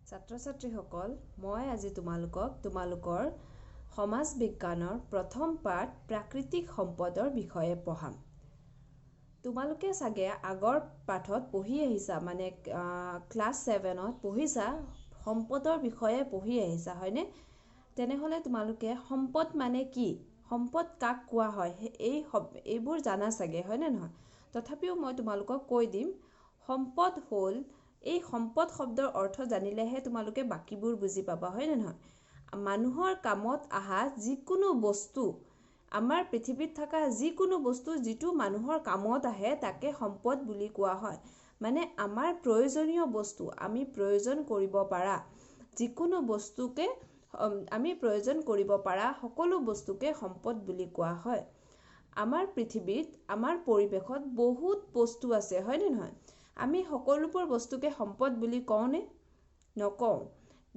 ছাত্ৰ-ছাত্ৰীসকল, মই আজি তোমালোকৰ সমাজ বিজ্ঞানৰ প্ৰথম পাঠ প্ৰাকৃতিক সম্পদৰ বিষয়ে পঢ়াম। তোমালোকে চাগে আগৰ পাঠত পঢ়ি আহিছা, মানে ক্লাছ 7ত পঢ়িছা, সম্পদৰ বিষয়ে পঢ়ি আহিছা, হয়নে? তেনেহ'লে তোমালোকে সম্পদ মানে কি, সম্পদ কাক কোৱা হয়, এইবোৰ জানা চাগে, হয়নে নহয়? তথাপিও মই তোমালোকক কৈ দিম, সম্পদ হ'ল, এই সম্পদ শব্দৰ অৰ্থ জানিলেহে তোমালোকে বাকীবোৰ বুজি পাবা, হয়নে নহয়? মানুহৰ কামত অহা যিকোনো বস্তু, আমাৰ পৃথিৱীত থকা যিকোনো বস্তু যিটো মানুহৰ কামত আহে তাকে সম্পদ বুলি কোৱা হয়। মানে আমাৰ প্ৰয়োজনীয় বস্তু, আমি প্ৰয়োজন কৰিব পাৰা যিকোনো বস্তুকে, আমি প্ৰয়োজন কৰিব পাৰা সকলো বস্তুকে সম্পদ বুলি কোৱা হয়। আমাৰ পৃথিৱীত, আমাৰ পৰিৱেশত বহুত বস্তু আছে, হয়নে নহয়? আমি সকলোবোৰ বস্তুকে সম্পদ বুলি কওঁনে? নকওঁ।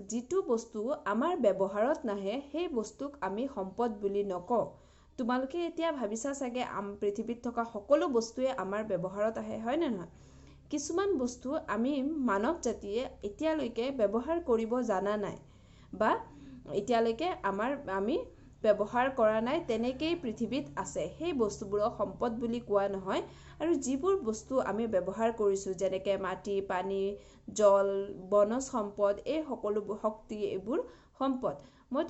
যিটো বস্তু আমাৰ ব্যৱহাৰত নাহে সেই বস্তুক আমি সম্পদ বুলি নকওঁ। তোমালোকে এতিয়া ভাবিছা চাগে পৃথিৱীত থকা সকলো বস্তুৱে আমাৰ ব্যৱহাৰত আহে, হয়নে নহয়? কিছুমান বস্তু আমি মানৱ জাতিয়ে এতিয়ালৈকে ব্যৱহাৰ কৰিব জানা নাই, বা এতিয়ালৈকে আমি ব্যৱহাৰ কৰা নাই, তেনেকেই পৃথিৱীত আছে। সেই বস্তুবোৰক সম্পদ বুলি কোৱা নহয়। আৰু যিবোৰ বস্তু আমি ব্যৱহাৰ কৰিছোঁ, যেনেকৈ মাটি, পানী, জল, বনজ সম্পদ, এই সকলোবোৰ শক্তি, এইবোৰ সম্পদ। মই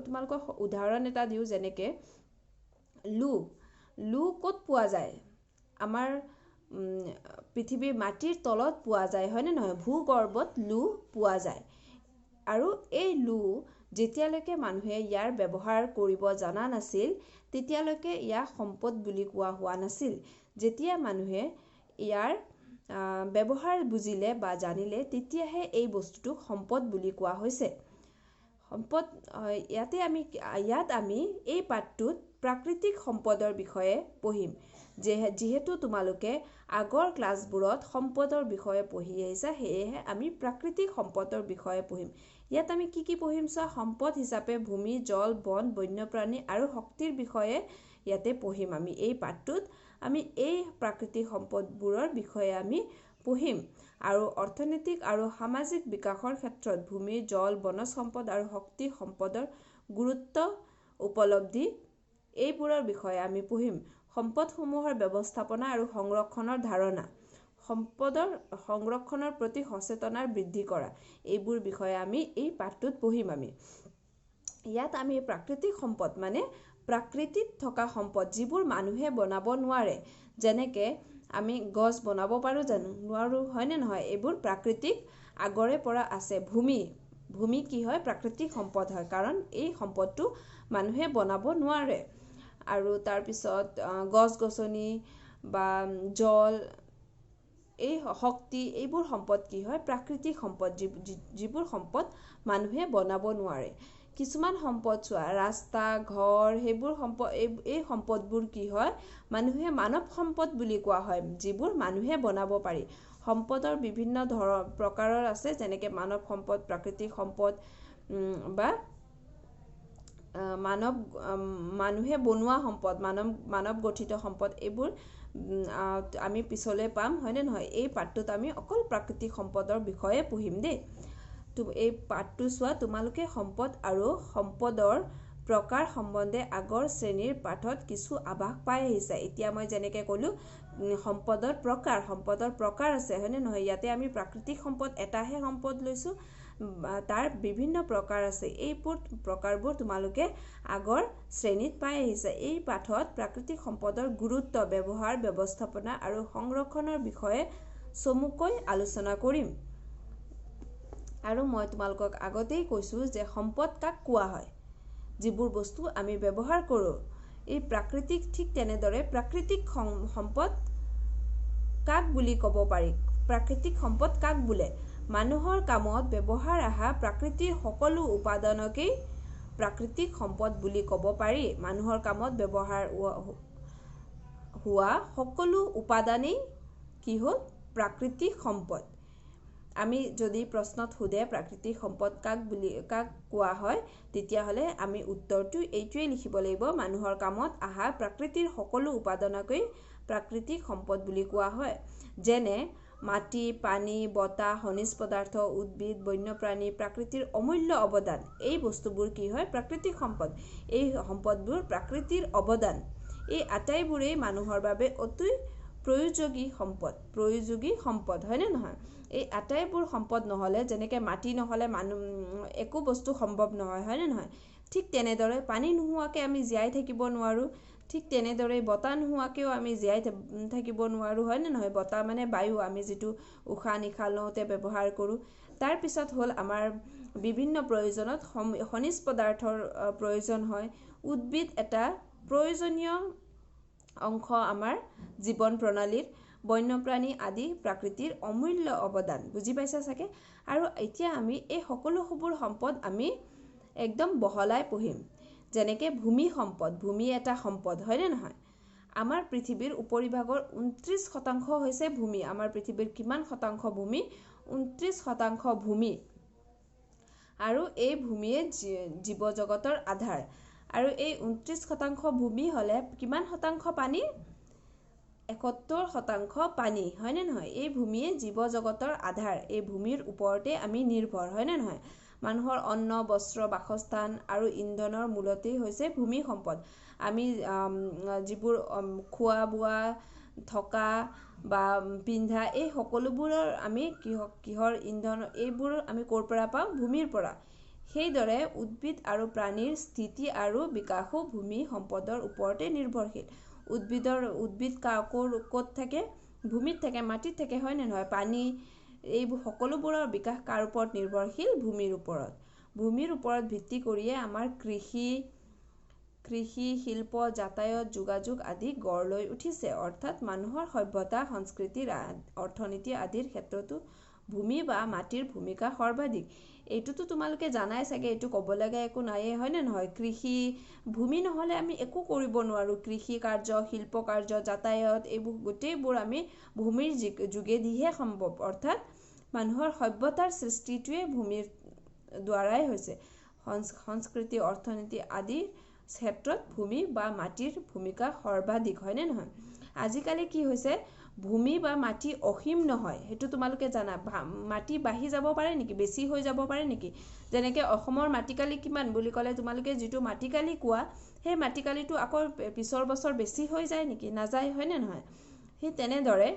তোমালোকক উদাহৰণ এটা দিওঁ, যেনেকৈ লো ক'ত পোৱা যায়? আমাৰ পৃথিৱীৰ মাটিৰ তলত পোৱা যায়, হয়নে নহয়? ভূগৰ্ভত লো পোৱা যায়। আৰু এই লো যেতিয়ালৈকে মানুহে ইয়াৰ ব্যৱহাৰ কৰিব জনা নাছিল, তেতিয়ালৈকে ইয়াক সম্পদ বুলি কোৱা হোৱা নাছিল। যেতিয়া মানুহে ইয়াৰ ব্যৱহাৰ বুজিলে বা জানিলে, তেতিয়াহে এই বস্তুটোক সম্পদ বুলি কোৱা হৈছে। সম্পদ, ইয়াত আমি এই পাঠটোত প্ৰাকৃতিক সম্পদৰ বিষয়ে পঢ়িম। যিহেতু তোমালোকে আগৰ ক্লাছবোৰত সম্পদৰ বিষয়ে পঢ়ি আহিছা, সেয়েহে আমি প্ৰাকৃতিক সম্পদৰ বিষয়ে পঢ়িম। ইয়াত আমি কি পঢ়িম চোৱা, সম্পদ হিচাপে ভূমি, জল, বন, বন্যপ্ৰাণী আৰু শক্তিৰ বিষয়ে ইয়াতে পঢ়িম। আমি এই পাঠটোত আমি এই প্ৰাকৃতিক সম্পদবোৰৰ বিষয়ে আমি পঢ়িম। আৰু অৰ্থনৈতিক আৰু সামাজিক বিকাশৰ ক্ষেত্ৰত ভূমি, জল, বনজ সম্পদ আৰু শক্তি সম্পদৰ গুৰুত্ব, উপলব্ধি, এইবোৰৰ বিষয়ে আমি পঢ়িম। সম্পদসমূহৰ ব্যৱস্থাপনা আৰু সংৰক্ষণৰ ধাৰণা, সম্পদৰ সংৰক্ষণৰ প্ৰতি সচেতনতা বৃদ্ধি কৰা, এইবোৰ বিষয়ে আমি এই পাঠটোত পঢ়িম। ইয়াত আমি প্ৰাকৃতিক সম্পদ মানে প্ৰকৃতিত থকা সম্পদ, যিবোৰ মানুহে বনাব নোৱাৰে, যেনেকৈ আমি গছ বনাব পাৰোঁ জানো? নোৱাৰোঁ, হয়নে নহয়? এইবোৰ প্ৰাকৃতিক আগৰে পৰা আছে। ভূমি কি হয়? প্ৰাকৃতিক সম্পদ হয়, কাৰণ এই সম্পদটো মানুহে বনাব নোৱাৰে। আৰু তাৰপিছত গছ-গছনি বা জল, এই শক্তি, এইবোৰ সম্পদ কি হয়? প্ৰাকৃতিক সম্পদ, যিবোৰ সম্পদ মানুহে বনাব নোৱাৰে। কিছুমান সম্পদ চোৱা, ৰাস্তা, ঘৰ, সেইবোৰ সম্পদ, এই সম্পদবোৰ কি হয়? মানৱ সম্পদ বুলি কোৱা হয়, যিবোৰ মানুহে বনাব পাৰি। সম্পদৰ বিভিন্ন প্ৰকাৰৰ আছে, যেনেকৈ মানৱ সম্পদ, প্ৰাকৃতিক সম্পদ, বা মানুহে বনোৱা সম্পদ, মানৱ গঠিত সম্পদ, এইবোৰ আমি পিছলৈ পাম, হয়নে নহয়? এই পাঠটোত আমি অকল প্ৰাকৃতিক সম্পদৰ বিষয়ে পঢ়িম দেই। এই পাঠটো চোৱা, তোমালোকে সম্পদ আৰু সম্পদৰ প্ৰকাৰ সম্বন্ধে আগৰ শ্ৰেণীৰ পাঠত কিছু আভাস পাই আহিছা। এতিয়া মই যেনেকৈ ক'লোঁ, সম্পদৰ প্ৰকাৰ আছে, হয়নে নহয়? ইয়াতে আমি প্ৰাকৃতিক সম্পদ, এটাহে সম্পদ লৈছোঁ, তাৰ বিভিন্ন প্ৰকাৰ আছে। এইবোৰ প্ৰকাৰবোৰ তোমালোকে আগৰ শ্ৰেণীত পাই আহিছা। এই পাঠত প্ৰাকৃতিক সম্পদৰ গুৰুত্ব, ব্যৱহাৰ, ব্যৱস্থাপনা আৰু সংৰক্ষণৰ বিষয়ে চমুকৈ আলোচনা কৰিম। আৰু মই তোমালোকক আগতেই কৈছোঁ যে সম্পদ কাক কোৱা হয়? যিবোৰ বস্তু আমি ব্যৱহাৰ কৰোঁ। এই প্ৰাকৃতিক, ঠিক তেনেদৰে প্ৰাকৃতিক সম্পদ কাক বুলি ক'ব পাৰি? প্ৰাকৃতিক সম্পদ কাক বোলে? মানুহৰ কামত ব্যৱহাৰ অহা প্ৰাকৃতিৰ সকলো উপাদানকেই প্ৰাকৃতিক সম্পদ বুলি ক'ব পাৰি। মানুহৰ কামত ব্যৱহাৰ হোৱা সকলো উপাদানেই কি হ'ল? প্ৰাকৃতিক সম্পদ। আমি যদি প্ৰশ্নত সোধে প্ৰাকৃতিক সম্পদ কাক কোৱা হয়, তেতিয়াহ'লে আমি উত্তৰটো এইটোৱেই লিখিব লাগিব, মানুহৰ কামত অহা প্ৰাকৃতিৰ সকলো উপাদানকেই প্ৰাকৃতিক সম্পদ বুলি কোৱা হয়। যেনে মাটি, পানী, বতাহ, খনিজ পদাৰ্থ, উদ্ভিদ, বন্যপ্ৰাণী, প্ৰাকৃতিৰ অমূল্য অৱদান। এই বস্তুবোৰ কি হয়? প্ৰাকৃতিক সম্পদ। এই সম্পদবোৰ প্ৰাকৃতিৰ অৱদান। এই আটাইবোৰেই মানুহৰ বাবে অতি প্ৰয়োজনীয় সম্পদ, হয়নে নহয়? এই আটাইবোৰ সম্পদ নহ'লে, যেনেকৈ মাটি নহ'লে একো বস্তু সম্ভৱ নহয়, হয়নে নহয়? ঠিক তেনেদৰে পানী নোহোৱাকৈ আমি জীয়াই থাকিব নোৱাৰোঁ। ঠিক তেনেদৰে বতাহ নোহোৱাকৈও আমি জীয়াই থাকিব নোৱাৰোঁ, হয়নে নহয়? বতাহ মানে বায়ু, আমি যিটো উশাহ নিশাহ লওঁতে ব্যৱহাৰ কৰোঁ। তাৰপিছত হ'ল আমাৰ বিভিন্ন প্ৰয়োজনত খনিজ পদাৰ্থৰ প্ৰয়োজন হয়। উদ্ভিদ এটা প্ৰয়োজনীয় অংশ আমাৰ জীৱন প্ৰণালীৰ। বন্যপ্ৰাণী আদি প্ৰাকৃতিৰ অমূল্য অৱদান। বুজি পাইছা চাগে? আৰু এতিয়া আমি এই সকলোবোৰ সম্পদ আমি একদম বহলাই পঢ়িম। যেনেকৈ ভূমি সম্পদ। ভূমি এটা সম্পদ, হয়নে নহয়? আমাৰ পৃথিৱীৰ উপৰিভাগৰ 29% হৈছে ভূমি। আমাৰ পৃথিৱীৰ কিমান শতাংশ ভূমি? 29% ভূমি। আৰু এই ভূমিয়ে জীৱ জগতৰ আধাৰ। আৰু এই 29% ভূমি হ'লে কিমান শতাংশ পানী? 71% পানী, হয়নে নহয়? এই ভূমিয়ে জীৱ জগতৰ আধাৰ। এই ভূমিৰ ওপৰতে আমি নিৰ্ভৰ, হয়নে নহয়? মানুহৰ অন্ন, বস্ত্ৰ, বাসস্থান আৰু ইন্ধনৰ মূলতেই হৈছে ভূমি সম্পদ। আমি যিবোৰ খোৱা বোৱা, থকা বা পিন্ধা, এই সকলোবোৰৰ আমি কিহৰ ইন্ধন, এইবোৰ আমি ক'ৰ পৰা পাওঁ? ভূমিৰ পৰা। সেইদৰে উদ্ভিদ আৰু প্ৰাণীৰ স্থিতি আৰু বিকাশো ভূমি সম্পদৰ ওপৰতে নিৰ্ভৰশীল। উদ্ভিদ ক'ত থাকে? ভূমিত থাকে, মাটিত থাকে, হয়নে নহয়? পানী, এইবোৰ সকলোবোৰৰ বিকাশ কাৰ ওপৰত নিৰ্ভৰশীল? ভূমিৰ ওপৰত। ভূমিৰ ওপৰত ভিত্তি কৰিয়ে আমাৰ কৃষি, শিল্প, যাতায়াত, যোগাযোগ আদি গঢ় লৈ উঠিছে। অৰ্থাৎ মানুহৰ সভ্যতা, সংস্কৃতি, অৰ্থনীতি আদিৰ ক্ষেত্ৰতো ভূমি বা মাটিৰ ভূমিকা সৰ্বাধিক। এইটোতো তোমালোকে জানাই চাগে, এইটো ক'ব লগা একো নায়েই, হয়নে নহয়? ভূমি নহ'লে আমি একো কৰিব নোৱাৰোঁ। কৃষি কাৰ্য, শিল্প কাৰ্য, যাতায়াত, এইবোৰ গোটেইবোৰ আমি ভূমিৰ যোগেদিহে সম্ভৱ। অৰ্থাৎ মানুহৰ সভ্যতাৰ সৃষ্টিটোৱে ভূমিৰ দ্বাৰাই হৈছে। সংস্কৃতি, অৰ্থনীতি আদিৰ ক্ষেত্ৰত ভূমি বা মাটিৰ ভূমিকা সৰ্বাধিক, হয়নে নহয়? আজিকালি কি হৈছে? ভূমি বা মাটি অসীম নহয়, সেইটো তোমালোকে জানা। মাটি বাঢ়ি যাব পাৰে নেকি? বেছি হৈ যাব পাৰে নেকি? যেনেকৈ অসমৰ মাটিকালি কিমান বুলি ক'লে তোমালোকে যিটো মাটিকালি কোৱা, সেই মাটিকালিটো আকৌ পিছৰ বছৰ বেছি হৈ যায় নেকি? নাযায়, হয়নে নহয়? সেই তেনেদৰে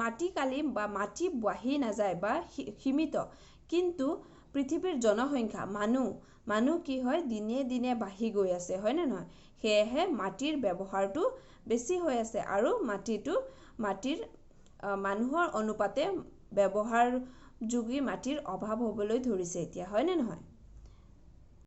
মাটিকালি বা মাটি বাঢ়ি নাযায় বা সীমিত। কিন্তু পৃথিৱীৰ জনসংখ্যা, মানুহ কি হয়? দিনে দিনে বাঢ়ি গৈ আছে, হয়নে নহয়? সেয়েহে মাটিৰ ব্যৱহাৰটো বেছি হৈ আছে আৰু মাটিৰ মানুহৰ অনুপাতে ব্যৱহাৰযোগী মাটিৰ অভাৱ হ'বলৈ ধৰিছে এতিয়া, হয়নে নহয়?